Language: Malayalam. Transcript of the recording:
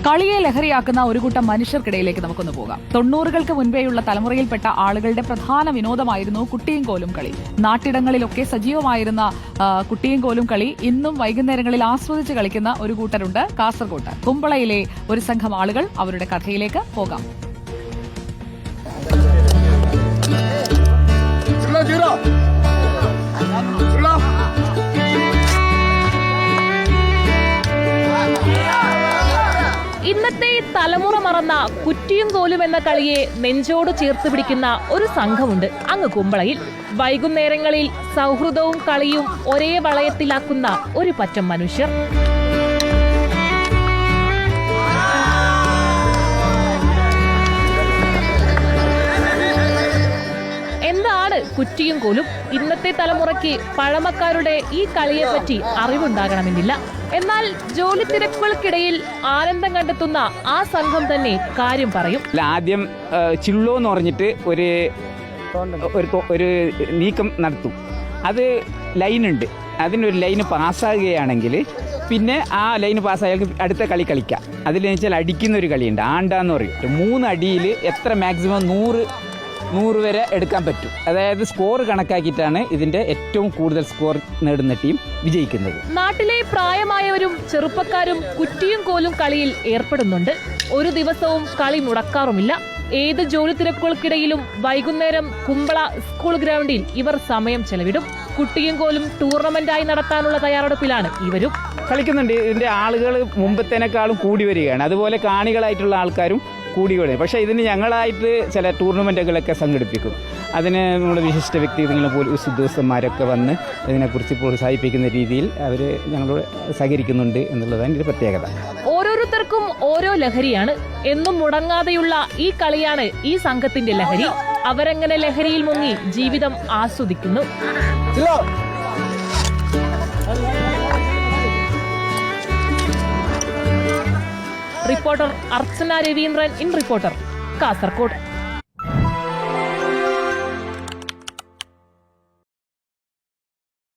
കളിയെ ലഹരിയാക്കുന്ന ഒരു കൂട്ടം മനുഷ്യർക്കിടയിലേക്ക് നമുക്കൊന്ന് പോകാം. 90-കൾക്ക് മുൻപേയുള്ള തലമുറയിൽപ്പെട്ട ആളുകളുടെ പ്രധാന വിനോദമായിരുന്നു കുട്ടിയും കോലും കളി. നാട്ടിടങ്ങളിലൊക്കെ സജീവമായിരുന്ന കുട്ടിയും കോലും കളി ഇന്നും വൈകുന്നേരങ്ങളിൽ ആസ്വദിച്ച് കളിക്കുന്ന ഒരു കൂട്ടരുണ്ട് കാസർകോട്ട്. കുമ്പളയിലെ ഒരു സംഘം ആളുകൾ. അവരുടെ കഥയിലേക്ക് പോകാം. ഇന്നത്തെ തലമുറ മറന്ന കുറ്റിയും കോലും എന്ന കളിയെ നെഞ്ചോട് ചേർത്ത് പിടിക്കുന്ന ഒരു സംഘമുണ്ട് അങ്ങ് കുമ്പളയിൽ. വൈകുന്നേരങ്ങളിൽ സൗഹൃദവും കളിയും ഒരേ വളയത്തിലാക്കുന്ന ഒരു പറ്റം മനുഷ്യർ. എന്താണ് കുറ്റിയും കോലും? ഇന്നത്തെ തലമുറയ്ക്ക് പഴമക്കാരുടെ ഈ കളിയെപ്പറ്റി അറിവുണ്ടാകണമെന്നില്ല. എന്നാൽ ജോലി തിരക്കുകൾക്കിടയിൽ ആനന്ദം കണ്ടെത്തുന്ന ആ സംഘം തന്നെ കാര്യം പറയും. ആദ്യം ചിള്ളോ എന്ന് പറഞ്ഞിട്ട് ഒരു നീക്കം നടത്തും. അത് ലൈനുണ്ട്. അതിനൊരു ലൈന് പാസ്സാകുകയാണെങ്കിൽ പിന്നെ ആ ലൈന് പാസ്സായാൽ അടുത്ത കളി കളിക്കാം. അതിലെന്ന് വെച്ചാൽ അടിക്കുന്ന ഒരു കളിയുണ്ട്, ആണ്ടാന്ന് പറയും. 3 അടിയിൽ എത്ര മാക്സിമം 100 വരെ എടുക്കാൻ പറ്റും. അതായത് സ്കോർ കണക്കാക്കിയിട്ടാണ് ഇതിന്റെ ഏറ്റവും കൂടുതൽ സ്കോർ നേടുന്ന ടീം വിജയിക്കുന്നത്. നാട്ടിലെ പ്രായമായവരും ചെറുപ്പക്കാരും കുറ്റിയും കോലും കളിയിൽ ഏർപ്പെടുന്നുണ്ട്. ഒരു ദിവസവും കളി മുടക്കാറുമില്ല. ഏത് ജോലി തിരക്കുകൾക്കിടയിലും വൈകുന്നേരം കുമ്പള സ്കൂൾ ഗ്രൗണ്ടിൽ ഇവർ സമയം ചെലവിടും. കുട്ടിയും കോലും ടൂർണമെന്റായി നടത്താനുള്ള തയ്യാറെടുപ്പിലാണ് ഇവരും. കളിക്കുന്നുണ്ട്. ഇതിന്റെ ആളുകൾ മുമ്പത്തേനേക്കാളും കൂടി വരികയാണ്. അതുപോലെ കാണികളായിട്ടുള്ള ആൾക്കാരും കൂടി വരും. പക്ഷേ ഇതിന് ഞങ്ങളായിട്ട് ചില ടൂർണമെൻറ്റുകളൊക്കെ സംഘടിപ്പിക്കും. അതിന് നമ്മുടെ വിശിഷ്ട വ്യക്തികളും പോലീസ് ഉദ്യോഗസ്ഥന്മാരൊക്കെ വന്ന് ഇതിനെക്കുറിച്ച് പ്രോത്സാഹിപ്പിക്കുന്ന രീതിയിൽ അവർ ഞങ്ങളോട് സഹകരിക്കുന്നുണ്ട് എന്നുള്ളതാണ് ഇതിൻ്റെ പ്രത്യേകത. ഓരോരുത്തർക്കും ഓരോ ലഹരിയാണ്. എന്നും മുടങ്ങാതെയുള്ള ഈ കളിയാണ് ഈ സംഘത്തിന്റെ ലഹരി. അവരെങ്ങനെ ലഹരിയിൽ മുങ്ങി ജീവിതം ആസ്വദിക്കുന്നു. Reporter Archana Raveendran in reporter, Kasaragod.